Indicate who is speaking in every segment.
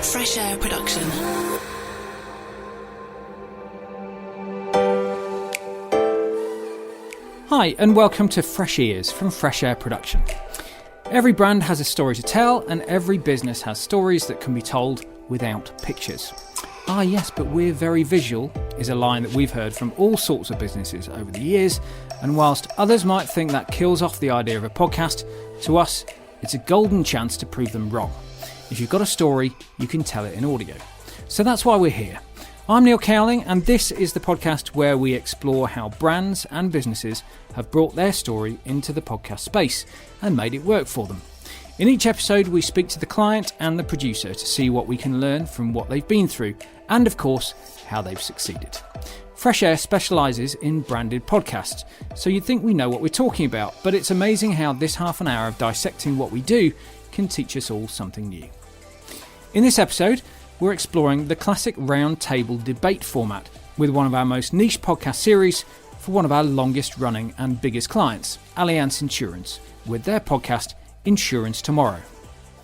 Speaker 1: Fresh Air Production.
Speaker 2: Hi, and welcome to Fresh Ears from Fresh Air Production. Every brand has a story to tell, and every business has stories that can be told without pictures. Ah yes, but we're very visual is a line that we've heard from all sorts of businesses over the years, and whilst others might think that kills off the idea of a podcast, to us, it's a golden chance to prove them wrong. If you've got a story, you can tell it in audio. So that's why we're here. I'm Neil Cowling, and this is the podcast where we explore how brands and businesses have brought their story into the podcast space and made it work for them. In each episode, we speak to the client and the producer to see what we can learn from what they've been through, and of course, how they've succeeded. Fresh Air specialises in branded podcasts, so you'd think we know what we're talking about, but it's amazing how this half an hour of dissecting what we do can teach us all something new. In this episode, we're exploring the classic round table debate format with one of our most niche podcast series for one of our longest running and biggest clients, Allianz Insurance, with their podcast Insurance Tomorrow.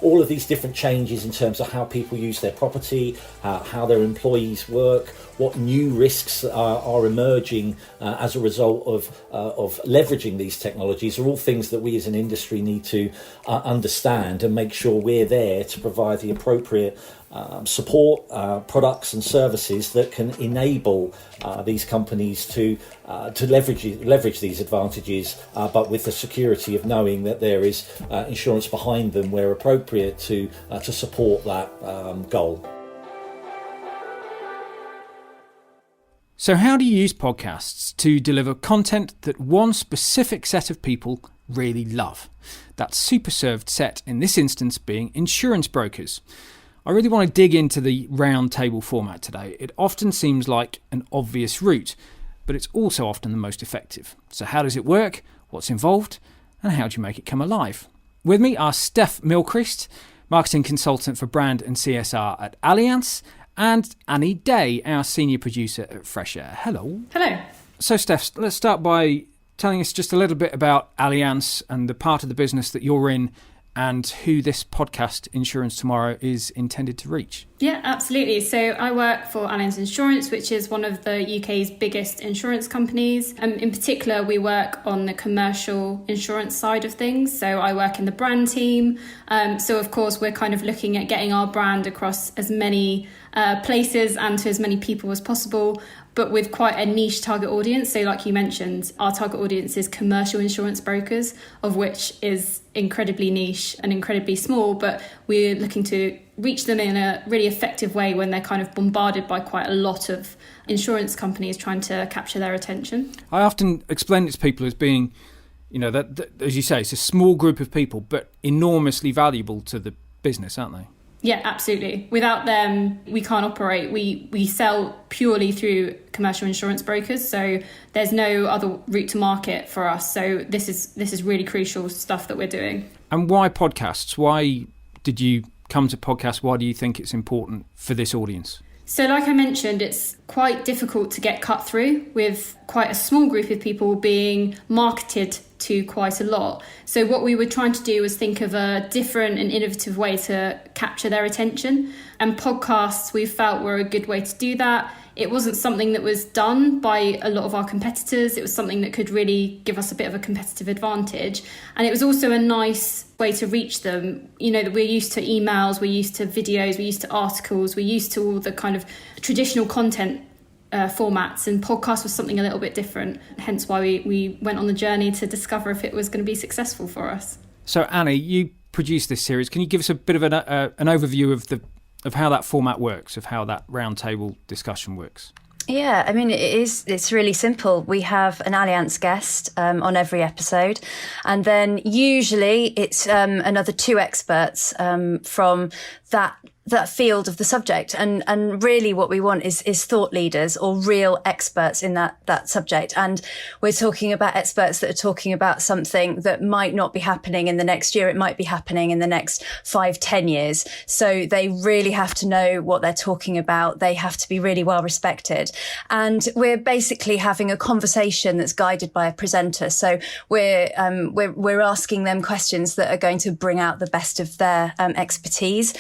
Speaker 3: All of these different changes in terms of how people use their property, how their employees work, what new risks are emerging as a result of leveraging these technologies are all things that we as an industry need to understand and make sure we're there to provide the appropriate support, products and services that can enable these companies to leverage these advantages, but with the security of knowing that there is insurance behind them where appropriate to support that goal.
Speaker 2: So how do you use podcasts to deliver content that one specific set of people really love? That super served set in this instance being insurance brokers. I really want to dig into the round table format today. It often seems like an obvious route, but it's also often the most effective. So how does it work? What's involved? And how do you make it come alive? With me are Steph Mylchreest, marketing consultant for brand and CSR at Allianz, and Annie Day, our senior producer at Fresh Air. Hello.
Speaker 4: Hello.
Speaker 2: So Steph, let's start by telling us just a little bit about Allianz and the part of the business that you're in and who this podcast, Insurance Tomorrow, is intended to reach.
Speaker 4: Yeah, absolutely. So I work for Allianz Insurance, which is one of the UK's biggest insurance companies. In particular, we work on the commercial insurance side of things. So I work in the brand team. So of course, we're kind of looking at getting our brand across as many places and to as many people as possible, but with quite a niche target audience. So like you mentioned, our target audience is commercial insurance brokers, of which is incredibly niche and incredibly small, but we're looking to reach them in a really effective way when they're kind of bombarded by quite a lot of insurance companies trying to capture their attention.
Speaker 2: I often explain it to people as being, you know, that as you say, it's a small group of people, but enormously valuable to the business, aren't they?
Speaker 4: Yeah, absolutely. Without them, we can't operate. We sell purely through commercial insurance brokers, so there's no other route to market for us. So this is really crucial stuff that we're doing. And
Speaker 2: why podcasts? Why did you come to podcasts? Why do you think it's important for this audience?
Speaker 4: So like I mentioned, it's quite difficult to get cut through with quite a small group of people being marketed to quite a lot. So what we were trying to do was think of a different and innovative way to capture their attention. And podcasts we felt were a good way to do that. It wasn't something that was done by a lot of our competitors. It was something that could really give us a bit of a competitive advantage. And it was also a nice way to reach them. You know, that we're used to emails, we're used to videos, we're used to articles, we're used to all the kind of traditional content formats, and podcast was something a little bit different. Hence why we went on the journey to discover if it was going to be successful for us.
Speaker 2: So Annie, you produced this series. Can you give us a bit of an overview of how that format works, of how that roundtable discussion works?
Speaker 5: Yeah, I mean, it's really simple. We have an Allianz guest on every episode, and then usually it's another two experts from that field of the subject. And really what we want is thought leaders or real experts in that subject. And we're talking about experts that are talking about something that might not be happening in the next year. It might be happening in the next 5-10 years. So they really have to know what they're talking about. They have to be really well respected. And we're basically having a conversation that's guided by a presenter. So we're asking them questions that are going to bring out the best of their expertise.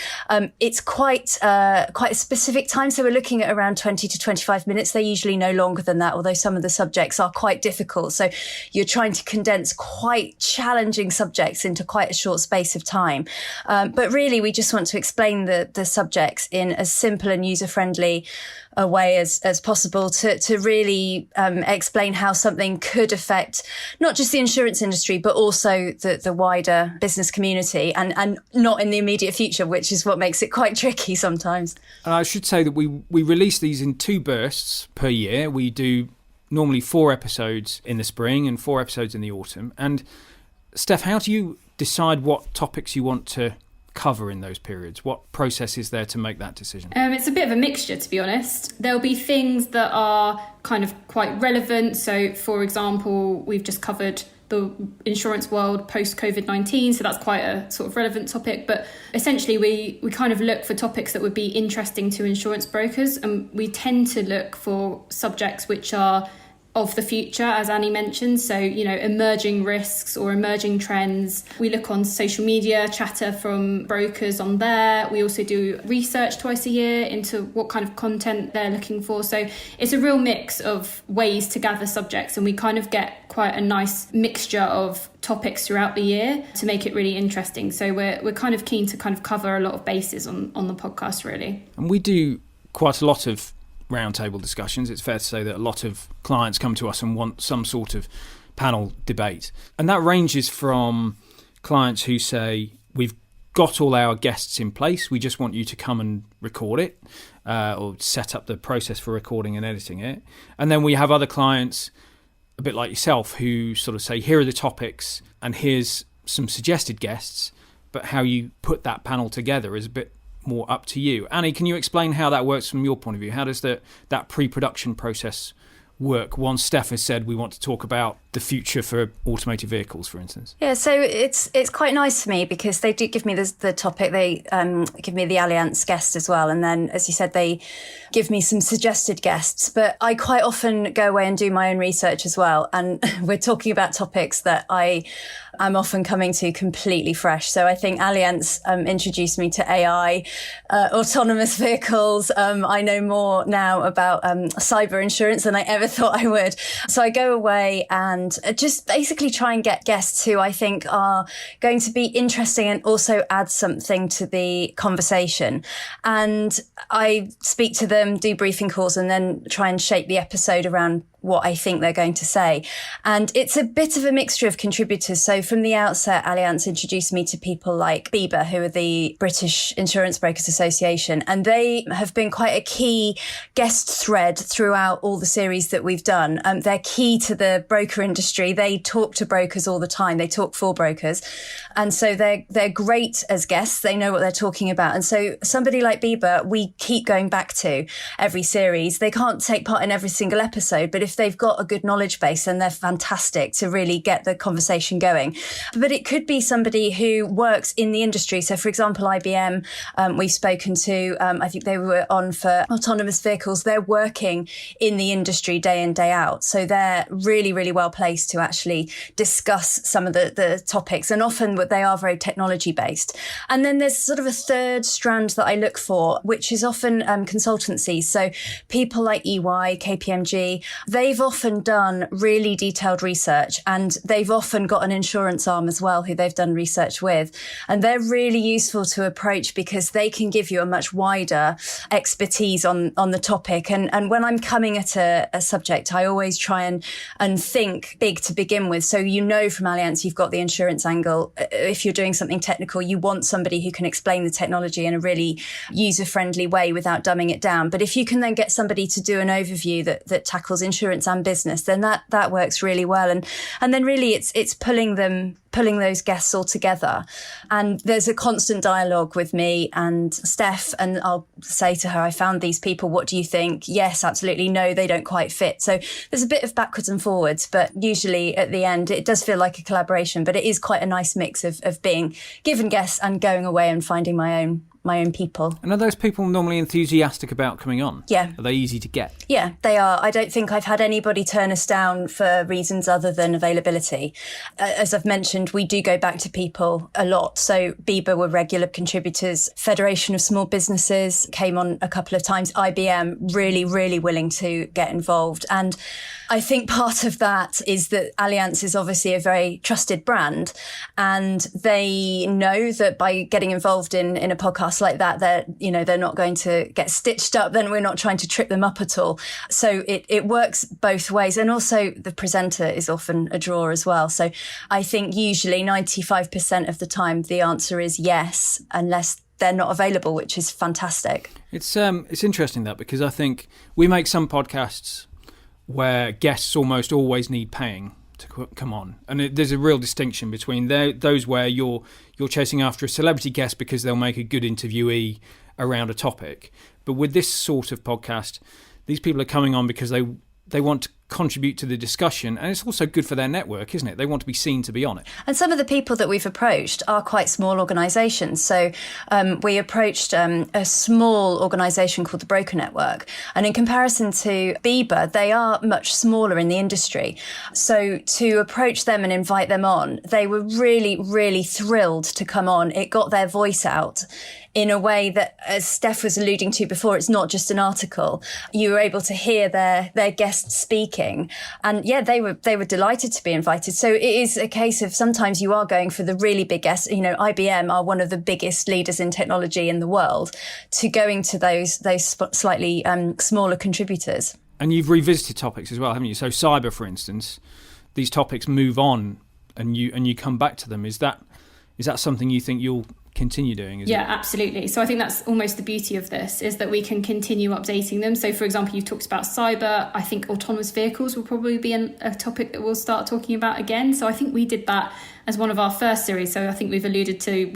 Speaker 5: It's it's quite a specific time. So we're looking at around 20 to 25 minutes. They're usually no longer than that, although some of the subjects are quite difficult. So you're trying to condense quite challenging subjects into quite a short space of time. But really, we just want to explain the subjects in as simple and user-friendly a way as possible to really explain how something could affect not just the insurance industry, but also the wider business community and not in the immediate future, which is what makes it quite tricky sometimes.
Speaker 2: And I should say that we release these in 2 bursts per year. We do normally 4 episodes in the spring and 4 episodes in the autumn. And Steph, how do you decide what topics you want to cover in those periods? What process is there to make that decision?
Speaker 4: It's a bit of a mixture, to be honest. There'll be things that are kind of quite relevant. So, for example, we've just covered the insurance world post-COVID-19, so that's quite a sort of relevant topic. But essentially, we kind of look for topics that would be interesting to insurance brokers, and we tend to look for subjects which are of the future, as Annie mentioned. So, emerging risks or emerging trends. We look on social media, chatter from brokers on there. We also do research twice a year into what kind of content they're looking for. So it's a real mix of ways to gather subjects, and we kind of get quite a nice mixture of topics throughout the year to make it really interesting. So we're kind of keen to kind of cover a lot of bases on the podcast, really.
Speaker 2: And we do quite a lot of roundtable discussions. It's fair to say that a lot of clients come to us and want some sort of panel debate. And that ranges from clients who say, we've got all our guests in place, we just want you to come and record it, or set up the process for recording and editing it. And then we have other clients, a bit like yourself, who sort of say, here are the topics and here's some suggested guests, but how you put that panel together is a bit more up to you. Annie, can you explain how that works from your point of view? How does that pre-production process work once Steph has said we want to talk about the future for automated vehicles, for instance?
Speaker 5: Yeah, so it's quite nice for me because they do give me the topic. They give me the Allianz guest as well. And then, as you said, they give me some suggested guests. But I quite often go away and do my own research as well. And we're talking about topics that I'm often coming to completely fresh. So I think Allianz introduced me to AI, autonomous vehicles. I know more now about cyber insurance than I ever thought I would. So I go away and just basically try and get guests who I think are going to be interesting and also add something to the conversation. And I speak to them, do briefing calls, and then try and shape the episode around what I think they're going to say. And it's a bit of a mixture of contributors. So from the outset, Allianz introduced me to people like BIBA, who are the British Insurance Brokers Association. And they have been quite a key guest thread throughout all the series that we've done. They're key to the broker industry. They talk to brokers all the time. They talk for brokers. And so they're great as guests. They know what they're talking about. And so somebody like BIBA, we keep going back to every series. They can't take part in every single episode, but if they've got a good knowledge base, then they're fantastic to really get the conversation going. But it could be somebody who works in the industry. So, for example, IBM, we've spoken to, I think they were on for autonomous vehicles. They're working in the industry day in, day out. So they're really, really well placed to actually discuss some of the topics. And often they are very technology based. And then there's sort of a third strand that I look for, which is often consultancies. So people like EY, KPMG, they've often done really detailed research, and they've often got an insurance arm as well who they've done research with. And they're really useful to approach because they can give you a much wider expertise on the topic. And when I'm coming at a subject, I always try and think big to begin with. So, from Allianz, you've got the insurance angle. If you're doing something technical, you want somebody who can explain the technology in a really user-friendly way without dumbing it down. But if you can then get somebody to do an overview that tackles insurance and business, then that works really well. And then really it's pulling those guests all together. And there's a constant dialogue with me and Steph, and I'll say to her, I found these people, what do you think? Yes, absolutely. No, they don't quite fit. So there's a bit of backwards and forwards, but usually at the end, it does feel like a collaboration, but it is quite a nice mix of being given guests and going away and finding my own my own people.
Speaker 2: And are those people normally enthusiastic about coming on?
Speaker 5: Yeah.
Speaker 2: Are they easy to get?
Speaker 5: Yeah, they are. I don't think I've had anybody turn us down for reasons other than availability. As I've mentioned, we do go back to people a lot. So Bieber were regular contributors. Federation of Small Businesses came on a couple of times. IBM really, really willing to get involved. And I think part of that is that Allianz is obviously a very trusted brand, and they know that by getting involved in a podcast like that, they're not going to get stitched up. Then we're not trying to trip them up at all. So it works both ways. And also the presenter is often a draw as well. So I think usually 95% of the time the answer is yes, unless they're not available, which is fantastic.
Speaker 2: It's interesting that, because I think we make some podcasts where guests almost always need paying to come on, and there's a real distinction between those where you're chasing after a celebrity guest because they'll make a good interviewee around a topic. But with this sort of podcast, these people are coming on because they want to contribute to the discussion, and it's also good for their network, isn't it? They want to be seen to be on it.
Speaker 5: And some of the people that we've approached are quite small organisations. So we approached a small organisation called the Broker Network, and in comparison to Bieber, they are much smaller in the industry. So to approach them and invite them on, they were really, really thrilled to come on. It got their voice out in a way that, as Steph was alluding to before, it's not just an article. You were able to hear their guests speaking. And yeah, they were delighted to be invited. So it is a case of sometimes you are going for the really big guests. You know, IBM are one of the biggest leaders in technology in the world, to going to those slightly smaller contributors.
Speaker 2: And you've revisited topics as well, haven't you? So cyber, for instance, these topics move on and you come back to them. Is that something you think you'll continue doing?
Speaker 4: Yeah, absolutely. So I think that's almost the beauty of this, is that we can continue updating them. So for example, you've talked about cyber. I think autonomous vehicles will probably be a topic that we'll start talking about again. So I think we did that as one of our first series. So I think we've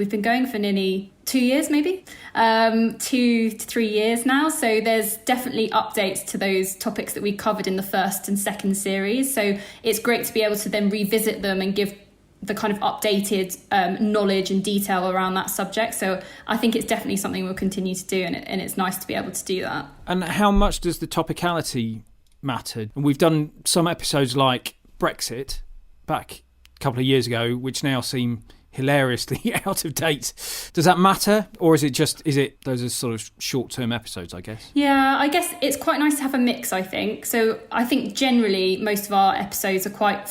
Speaker 4: been going for nearly 2 years, maybe 2 to 3 years now. So there's definitely updates to those topics that we covered in the first and second series. So it's great to be able to then revisit them and give the kind of updated knowledge and detail around that subject. So I think it's definitely something we'll continue to do, and it's nice to be able to do that.
Speaker 2: And how much does the topicality matter? And we've done some episodes like Brexit back a couple of years ago, which now seem hilariously out of date. Does that matter, or is it those are sort of short-term episodes, I guess?
Speaker 4: Yeah, I guess it's quite nice to have a mix, I think. So I think generally most of our episodes are quite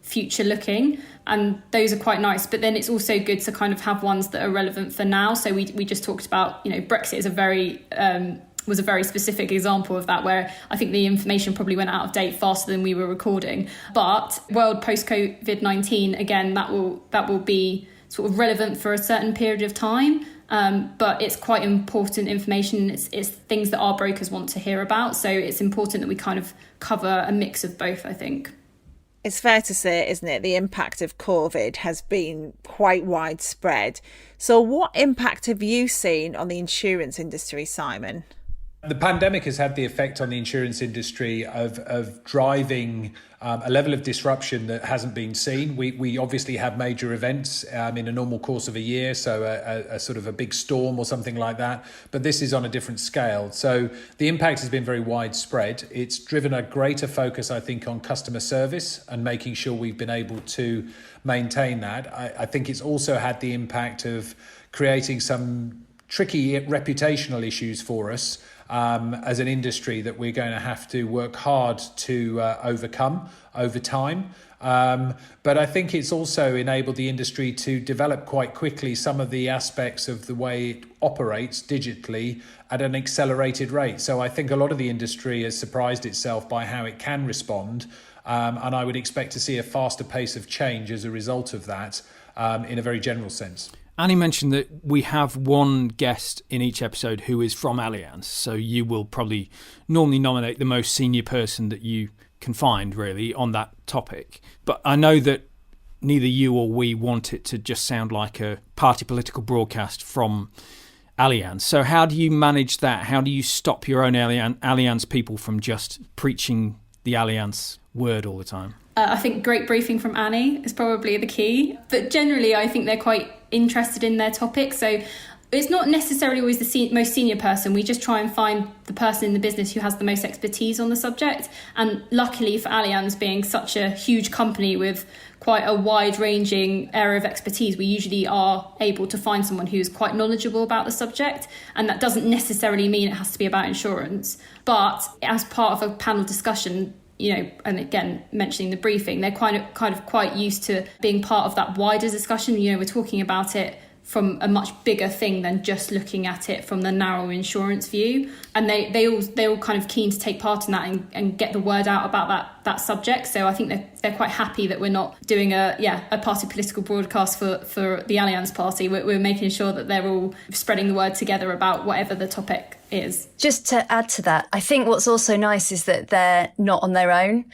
Speaker 4: future looking, and those are quite nice, but then it's also good to kind of have ones that are relevant for now. So we just talked about, Brexit is was a very specific example of that, where I think the information probably went out of date faster than we were recording. But world post COVID-19, again, that will be sort of relevant for a certain period of time. But it's quite important information. It's things that our brokers want to hear about. So it's important that we kind of cover a mix of both, I think.
Speaker 1: It's fair to say, isn't it, the impact of COVID has been quite widespread. So what impact have you seen on the insurance industry, Simon?
Speaker 6: The pandemic has had the effect on the insurance industry of driving a level of disruption that hasn't been seen. We obviously have major events in a normal course of a year, so a sort of a big storm or something like that. But this is on a different scale. So the impact has been very widespread. It's driven a greater focus, I think, on customer service and making sure we've been able to maintain that. I think it's also had the impact of creating some tricky reputational issues for us as an industry that we're going to have to work hard to overcome over time. But I think it's also enabled the industry to develop quite quickly some of the aspects of the way it operates digitally at an accelerated rate. So I think a lot of the industry has surprised itself by how it can respond. And I would expect to see a faster pace of change as a result of that in a very general sense.
Speaker 2: Annie mentioned that we have one guest in each episode who is from Allianz, so you will probably normally nominate the most senior person that you can find, really, on that topic. But I know that neither you or we want it to just sound like a party political broadcast from Allianz. So how do you manage that? How do you stop your own Allianz people from just preaching the Allianz word all the time?
Speaker 4: I think great briefing from Annie is probably the key. But generally, I think they're quite interested in their topic. So it's not necessarily always the most senior person. We just try and find the person in the business who has the most expertise on the subject. And luckily for Allianz being such a huge company with quite a wide-ranging area of expertise, we usually are able to find someone who's quite knowledgeable about the subject. And that doesn't necessarily mean it has to be about insurance. But as part of a panel discussion, and again, mentioning the briefing, they're kind of quite used to being part of that wider discussion. We're talking about it from a much bigger thing than just looking at it from the narrow insurance view. And they all kind of keen to take part in that and get the word out about that subject. So I think they're quite happy that we're not doing a party political broadcast for the Allianz party. We're making sure that they're all spreading the word together about whatever the topic is.
Speaker 5: Just to add to that, I think what's also nice is that they're not on their own.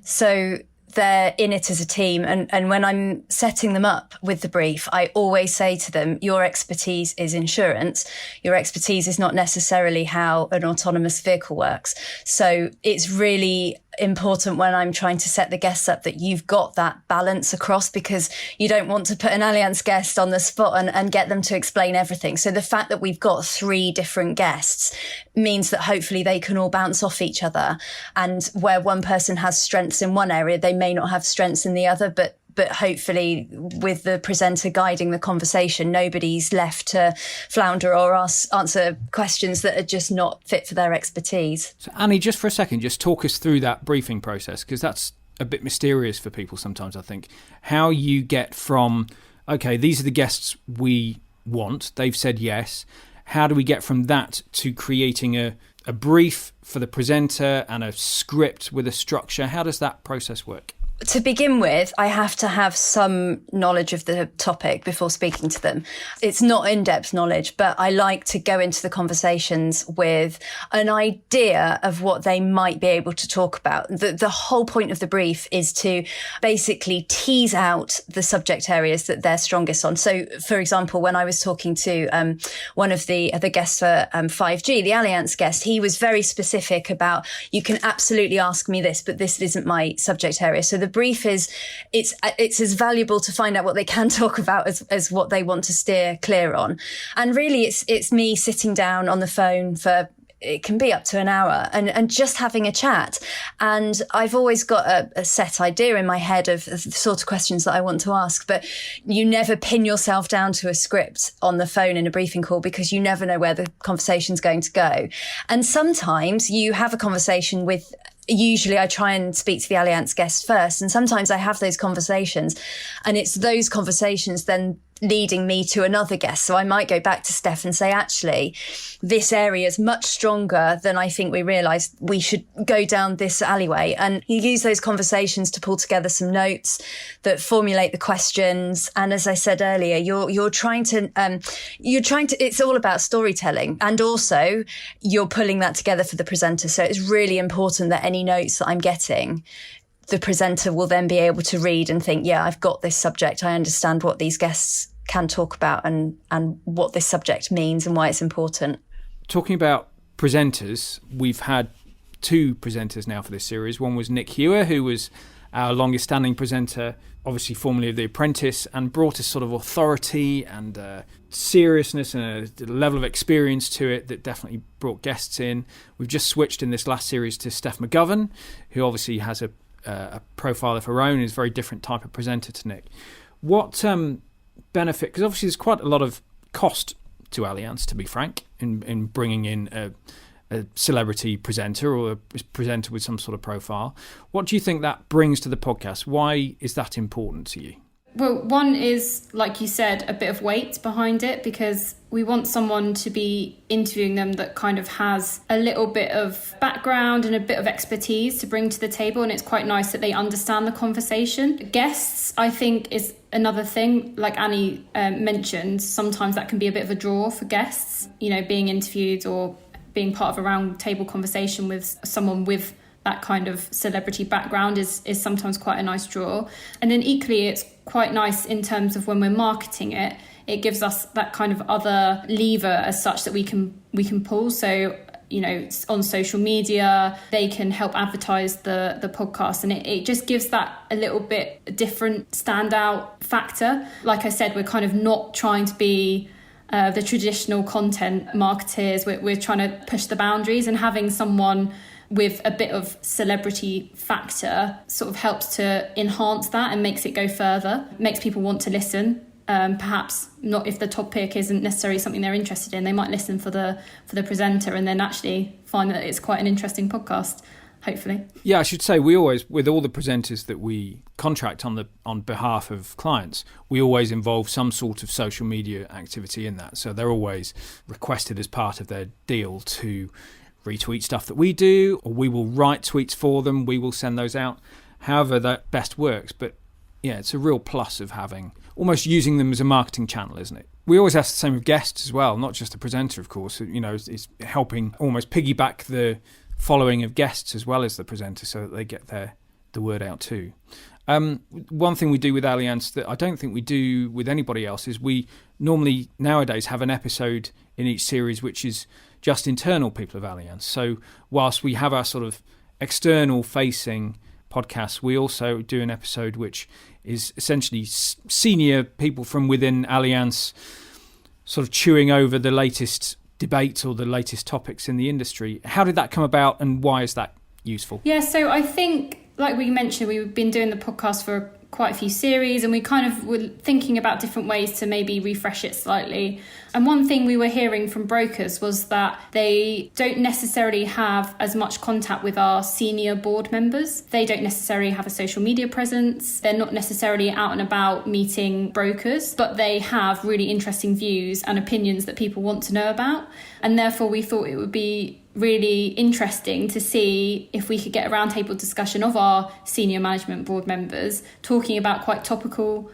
Speaker 5: So they're in it as a team. And when I'm setting them up with the brief, I always say to them, your expertise is insurance. Your expertise is not necessarily how an autonomous vehicle works. So it's really important when I'm trying to set the guests up that you've got that balance across, because you don't want to put an Allianz guest on the spot and get them to explain everything. So the fact that we've got 3 different guests means that hopefully they can all bounce off each other. And where one person has strengths in one area, they may not have strengths in the other, but hopefully with the presenter guiding the conversation, nobody's left to flounder or answer questions that are just not fit for their expertise.
Speaker 2: So Annie, just for a second, just talk us through that briefing process, because that's a bit mysterious for people sometimes, I think. How you get from, okay, these are the guests we want, they've said yes. How do we get from that to creating a brief for the presenter and a script with a structure? How does that process work?
Speaker 5: To begin with, I have to have some knowledge of the topic before speaking to them. It's not in-depth knowledge, but I like to go into the conversations with an idea of what they might be able to talk about. The whole point of the brief is to basically tease out the subject areas that they're strongest on. So, for example, when I was talking to one of the other guests for 5G, the Allianz guest, he was very specific about, you can absolutely ask me this, but this isn't my subject area. So the brief is, it's as valuable to find out what they can talk about as what they want to steer clear on. And really it's me sitting down on the phone for, it can be up to an hour and just having a chat. And I've always got a set idea in my head of the sort of questions that I want to ask, but you never pin yourself down to a script on the phone in a briefing call, because you never know where the conversation's going to go. And sometimes you have a conversation with, usually I try and speak to the Allianz guest first, and sometimes I have those conversations, and it's those conversations then leading me to another guest. So I might go back to Steph and say, actually, this area is much stronger than I think we realised. We should go down this alleyway. And you use those conversations to pull together some notes that formulate the questions. And as I said earlier, you're trying to, it's all about storytelling. And also you're pulling that together for the presenter. So it's really important that any notes that I'm getting, the presenter will then be able to read and think, yeah, I've got this subject. I understand what these guests can talk about and what this subject means and why it's important.
Speaker 2: Talking about presenters, we've had 2 presenters now for this series. One was Nick Hewer, who was our longest standing presenter, obviously formerly of The Apprentice, and brought a sort of authority and seriousness and a level of experience to it that definitely brought guests in. We've just switched in this last series to Steph McGowen, who obviously has a profile of her own, is a very different type of presenter to Nick. What benefit, because obviously there's quite a lot of cost to Allianz, to be frank, in bringing in a celebrity presenter or a presenter with some sort of profile. What do you think that brings to the podcast? Why is that important to you?
Speaker 4: Well, one is, like you said, a bit of weight behind it, because we want someone to be interviewing them that kind of has a little bit of background and a bit of expertise to bring to the table. And it's quite nice that they understand the conversation. Guests, I think, is another thing. Like Annie mentioned, sometimes that can be a bit of a draw for guests, being interviewed or being part of a round table conversation with someone with that kind of celebrity background is sometimes quite a nice draw. And then equally, it's quite nice in terms of when we're marketing it, it gives us that kind of other lever as such that we can pull. So, on social media, they can help advertise the podcast, and it just gives that a little bit different standout factor. Like I said, we're kind of not trying to be the traditional content marketers. We're trying to push the boundaries, and having someone with a bit of celebrity factor sort of helps to enhance that and makes it go further, makes people want to listen. Perhaps not if the topic isn't necessarily something they're interested in. They might listen for the presenter and then actually find that it's quite an interesting podcast, hopefully.
Speaker 2: Yeah, I should say we always, with all the presenters that we contract on behalf of clients, we always involve some sort of social media activity in that. So they're always requested as part of their deal to retweet stuff that we do, or we will write tweets for them. We will send those out. However that best works. But yeah, it's a real plus of having, almost using them as a marketing channel, isn't it? We always ask the same of guests as well, not just the presenter, of course. You know, it's helping almost piggyback the following of guests as well as the presenter, so that they get the word out too. One thing we do with Allianz that I don't think we do with anybody else is we normally nowadays have an episode in each series which is just internal people of Allianz. So whilst we have our sort of external facing podcasts, we also do an episode which is essentially senior people from within Allianz sort of chewing over the latest debate or the latest topics in the industry. How did that come about, and why is that useful?
Speaker 4: Yeah, so I think, like we mentioned, we've been doing the podcast for quite a few series, and we kind of were thinking about different ways to maybe refresh it slightly. And one thing we were hearing from brokers was that they don't necessarily have as much contact with our senior board members. They don't necessarily have a social media presence. They're not necessarily out and about meeting brokers, but they have really interesting views and opinions that people want to know about. And therefore we thought it would be really interesting to see if we could get a roundtable discussion of our senior management board members talking about quite topical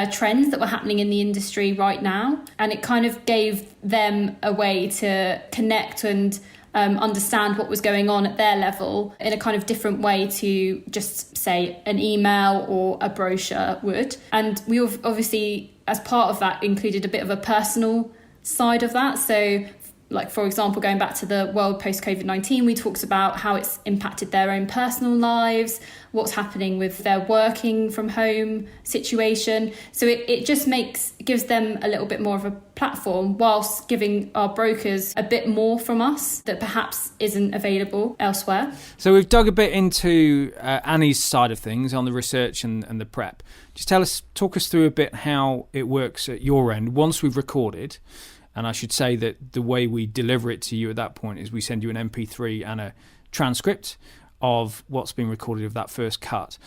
Speaker 4: trends that were happening in the industry right now. And it kind of gave them a way to connect and understand what was going on at their level in a kind of different way to just, say, an email or a brochure would. And we obviously, as part of that, included a bit of a personal side of that. So, like, for example, going back to the world post-COVID-19, we talked about how it's impacted their own personal lives, what's happening with their working from home situation. So it just gives them a little bit more of a platform, whilst giving our brokers a bit more from us that perhaps isn't available elsewhere.
Speaker 2: So we've dug a bit into Annie's side of things on the research and the prep. Just talk us through a bit how it works at your end once we've recorded. And I should say that the way we deliver it to you at that point is we send you an MP3 and a transcript of what's been recorded of that first cut.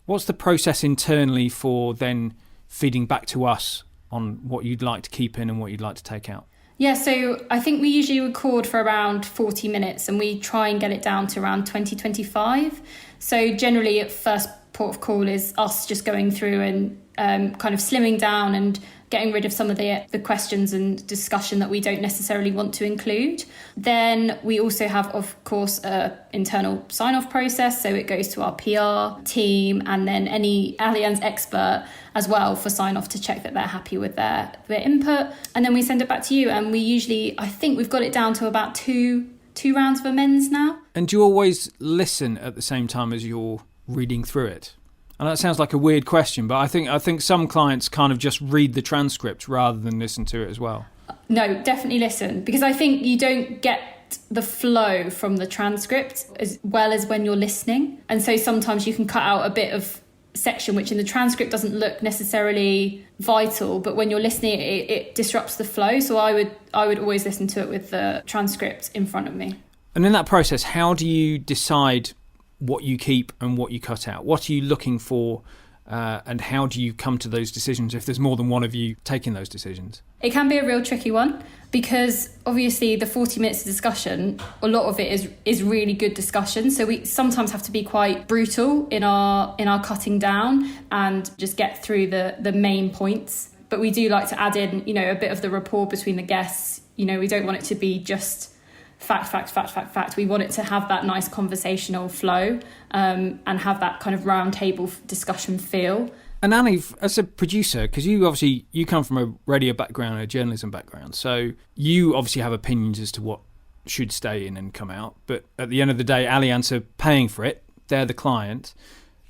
Speaker 2: What's the process internally for then feeding back to us on what you'd like to keep in and what you'd like to take out?
Speaker 4: Yeah, so I think we usually record for around 40 minutes and we try and get it down to around 20-25. So generally at first port of call is us just going through and kind of slimming down and getting rid of some of the questions and discussion that we don't necessarily want to include. Then we also have, of course, an internal sign-off process. So it goes to our PR team and then any Allianz expert as well for sign-off to check that they're happy with their input. And then we send it back to you. And we usually, I think we've got it down to about two rounds of amends now.
Speaker 2: And do you always listen at the same time as you're reading through it? And that sounds like a weird question, but I think some clients kind of just read the transcript rather than listen to it as well.
Speaker 4: No, definitely listen, because I think you don't get the flow from the transcript as well as when you're listening. And so sometimes you can cut out a bit of section which in the transcript doesn't look necessarily vital, but when you're listening it disrupts the flow. So I would always listen to it with the transcript in front of me.
Speaker 2: And in that process, how do you decide what you keep and what you cut out? What are you looking for, and how do you come to those decisions if there's more than one of you taking those decisions?
Speaker 4: It can be a real tricky one, because obviously the 40 minutes of discussion, a lot of it is really good discussion. So we sometimes have to be quite brutal in our cutting down and just get through the main points. But we do like to add in, a bit of the rapport between the guests. We don't want it to be just fact. We want it to have that nice conversational flow and have that kind of round table discussion feel.
Speaker 2: And Annie, as a producer, because you come from a radio background, a journalism background, so you obviously have opinions as to what should stay in and come out. But at the end of the day, Allianz are paying for it. They're the client.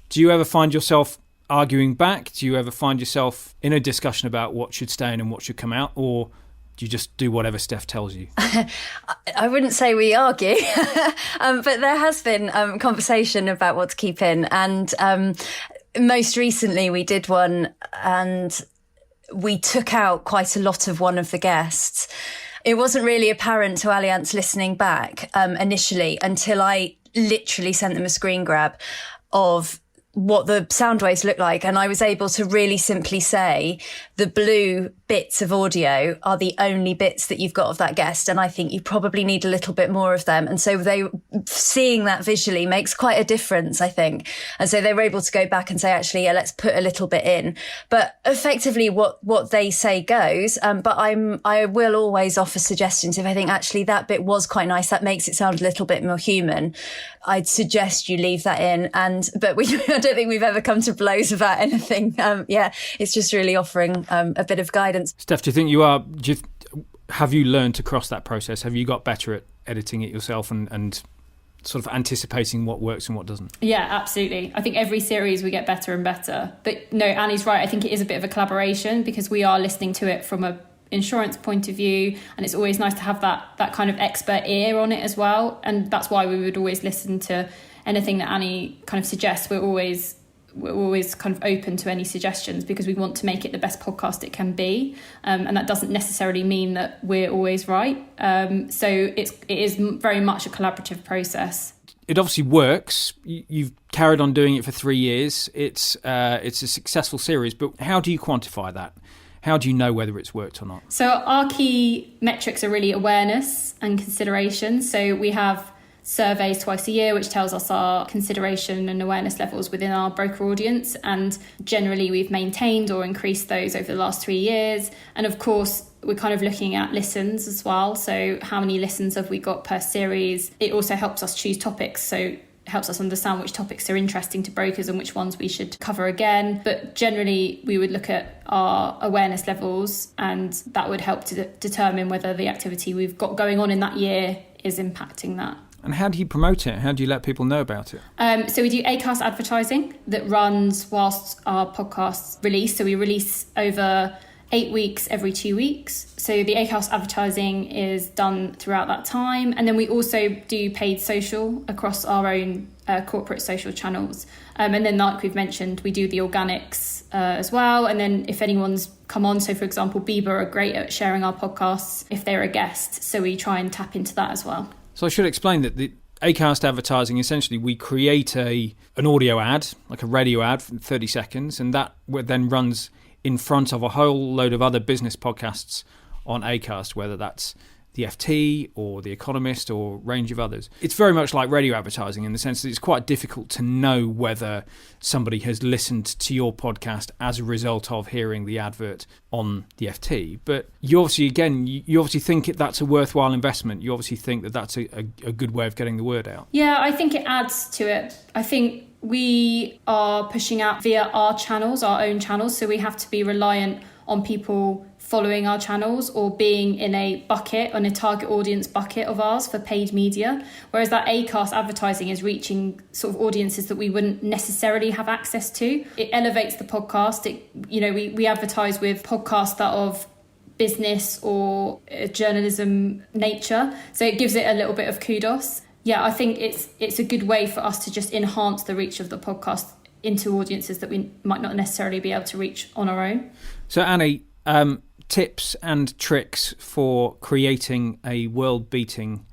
Speaker 2: Do you ever find yourself arguing back? Do you ever find yourself in a discussion about what should stay in and what should come out? Or do you just do whatever Steph tells you?
Speaker 5: I wouldn't say we argue, but there has been conversation about what to keep in. And most recently we did one and we took out quite a lot of one of the guests. It wasn't really apparent to Allianz listening back initially until I literally sent them a screen grab of what the sound waves look like. And I was able to really simply say the blue bits of audio are the only bits that you've got of that guest. And I think you probably need a little bit more of them. And so seeing that visually makes quite a difference, I think. And so they were able to go back and say, actually, yeah, let's put a little bit in. But effectively what they say goes. But I will always offer suggestions if I think actually that bit was quite nice. That makes it sound a little bit more human. I'd suggest you leave that in. But I don't think we've ever come to blows about anything. It's just really offering a bit of guidance.
Speaker 2: Steph, do you think have you learned to cross that process? Have you got better at editing it yourself and sort of anticipating what works and what doesn't?
Speaker 4: Yeah, absolutely. I think every series we get better and better. But no, Annie's right. I think it is a bit of a collaboration because we are listening to it from a insurance point of view, and it's always nice to have that kind of expert ear on it as well. And that's why we would always listen to anything that Annie kind of suggests. We're always kind of open to any suggestions because we want to make it the best podcast it can be, and that doesn't necessarily mean that we're always right. So it is very much a collaborative process.
Speaker 2: It obviously works. You've carried on doing it for 3 years. It's a successful series, but how do you quantify that? How do you know whether it's worked or not?
Speaker 4: So our key metrics are really awareness and consideration. So we have surveys twice a year, which tells us our consideration and awareness levels within our broker audience. And generally we've maintained or increased those over the last 3 years. And of course, we're kind of looking at listens as well. So how many listens have we got per series? It also helps us choose topics. So helps us understand which topics are interesting to brokers and which ones we should cover again. But generally, we would look at our awareness levels, and that would help to determine whether the activity we've got going on in that year is impacting that.
Speaker 2: And how do you promote it? How do you let people know about it?
Speaker 4: So we do Acast advertising that runs whilst our podcasts release. So we release over 8 weeks every 2 weeks. So the Acast advertising is done throughout that time. And then we also do paid social across our own corporate social channels. And then, like we've mentioned, we do the organics as well. And then if anyone's come on, so for example, Bieber are great at sharing our podcasts if they're a guest. So we try and tap into that as well.
Speaker 2: So I should explain that the Acast advertising, essentially, we create an audio ad, like a radio ad for 30 seconds, and that then runs in front of a whole load of other business podcasts on Acast, whether that's the FT or The Economist or a range of others. It's very much like radio advertising in the sense that it's quite difficult to know whether somebody has listened to your podcast as a result of hearing the advert on the FT. But you obviously think that's a worthwhile investment. You obviously think that that's a good way of getting the word out.
Speaker 4: Yeah, I think it adds to it. I think we are pushing out via our channels, our own channels, so we have to be reliant on people following our channels or being in a bucket, on a target audience bucket of ours for paid media, whereas that Acast advertising is reaching sort of audiences that we wouldn't necessarily have access to. It elevates the podcast. We advertise with podcasts that are of business or journalism nature, so it gives it a little bit of kudos. Yeah, I think it's a good way for us to just enhance the reach of the podcast into audiences that we might not necessarily be able to reach on our own.
Speaker 2: So Annie, tips and tricks for creating a world-beating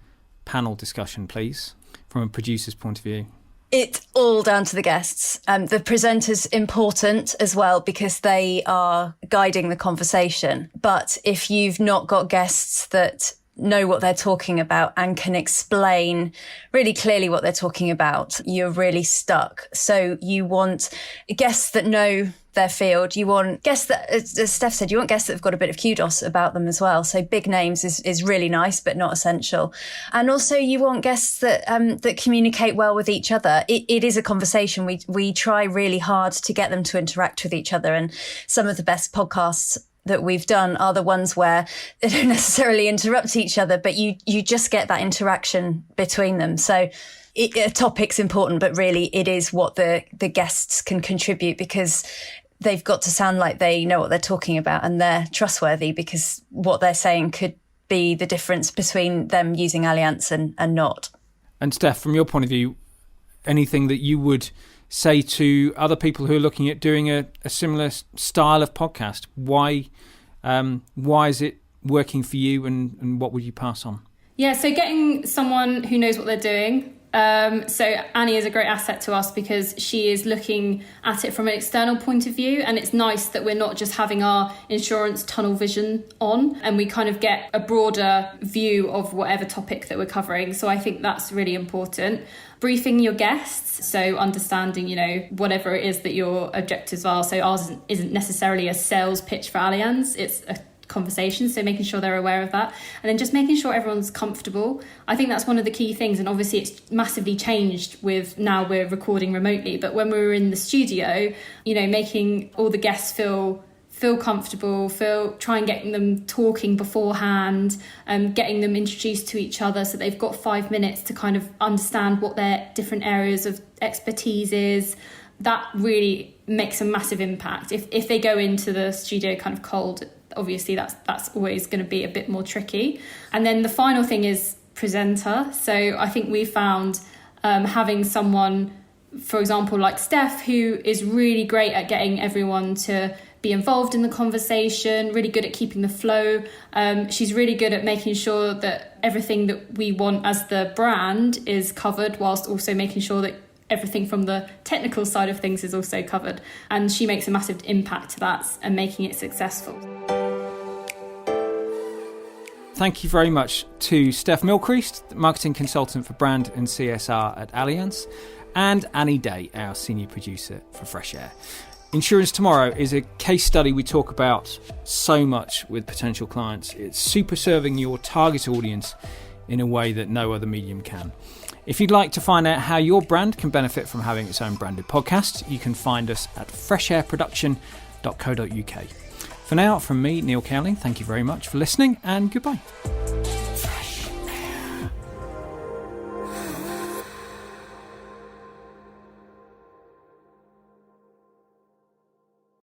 Speaker 2: panel discussion, please, from a producer's point of view.
Speaker 5: It's all down to the guests. The presenter's important as well because they are guiding the conversation. But if you've not got guests that know what they're talking about and can explain really clearly what they're talking about, you're really stuck. So you want guests that know their field. You want guests that, as Steph said, you want guests that have got a bit of kudos about them as well. So big names is really nice, but not essential. And also you want guests that that communicate well with each other. It is a conversation. We try really hard to get them to interact with each other. And some of the best podcasts that we've done are the ones where they don't necessarily interrupt each other, but you just get that interaction between them. So a topic's important, but really it is what the guests can contribute, because they've got to sound like they know what they're talking about and they're trustworthy, because what they're saying could be the difference between them using Allianz and not.
Speaker 2: And Steph, from your point of view, anything that you would say to other people who are looking at doing a similar style of podcast? Why is it working for you, and what would you pass on?
Speaker 4: Yeah, so getting someone who knows what they're doing. So Annie is a great asset to us because she is looking at it from an external point of view, and it's nice that we're not just having our insurance tunnel vision on, and we kind of get a broader view of whatever topic that we're covering. So I think that's really important. Briefing your guests, so understanding, whatever it is that your objectives are. So ours isn't necessarily a sales pitch for Allianz, it's a conversation, so making sure they're aware of that, and then just making sure everyone's comfortable. I think that's one of the key things, and obviously it's massively changed with now we're recording remotely, but when we were in the studio, making all the guests feel comfortable, try and get them talking beforehand, getting them introduced to each other so they've got 5 minutes to kind of understand what their different areas of expertise is. That really makes a massive impact. If they go into the studio kind of cold, obviously that's always going to be a bit more tricky. And then the final thing is presenter. So I think we found having someone, for example, like Steph, who is really great at getting everyone to be involved in the conversation, really good at keeping the flow. She's really good at making sure that everything that we want as the brand is covered, whilst also making sure that everything from the technical side of things is also covered. And she makes a massive impact to that and making it successful.
Speaker 2: Thank you very much to Steph Mylchreest, marketing consultant for brand and CSR at Allianz, and Annie Day, our senior producer for Fresh Air. Insurance Tomorrow is a case study we talk about so much with potential clients. It's super serving your target audience in a way that no other medium can. If you'd like to find out how your brand can benefit from having its own branded podcast, you can find us at freshairproduction.co.uk. For now, from me, Neil Cowling, thank you very much for listening, and goodbye.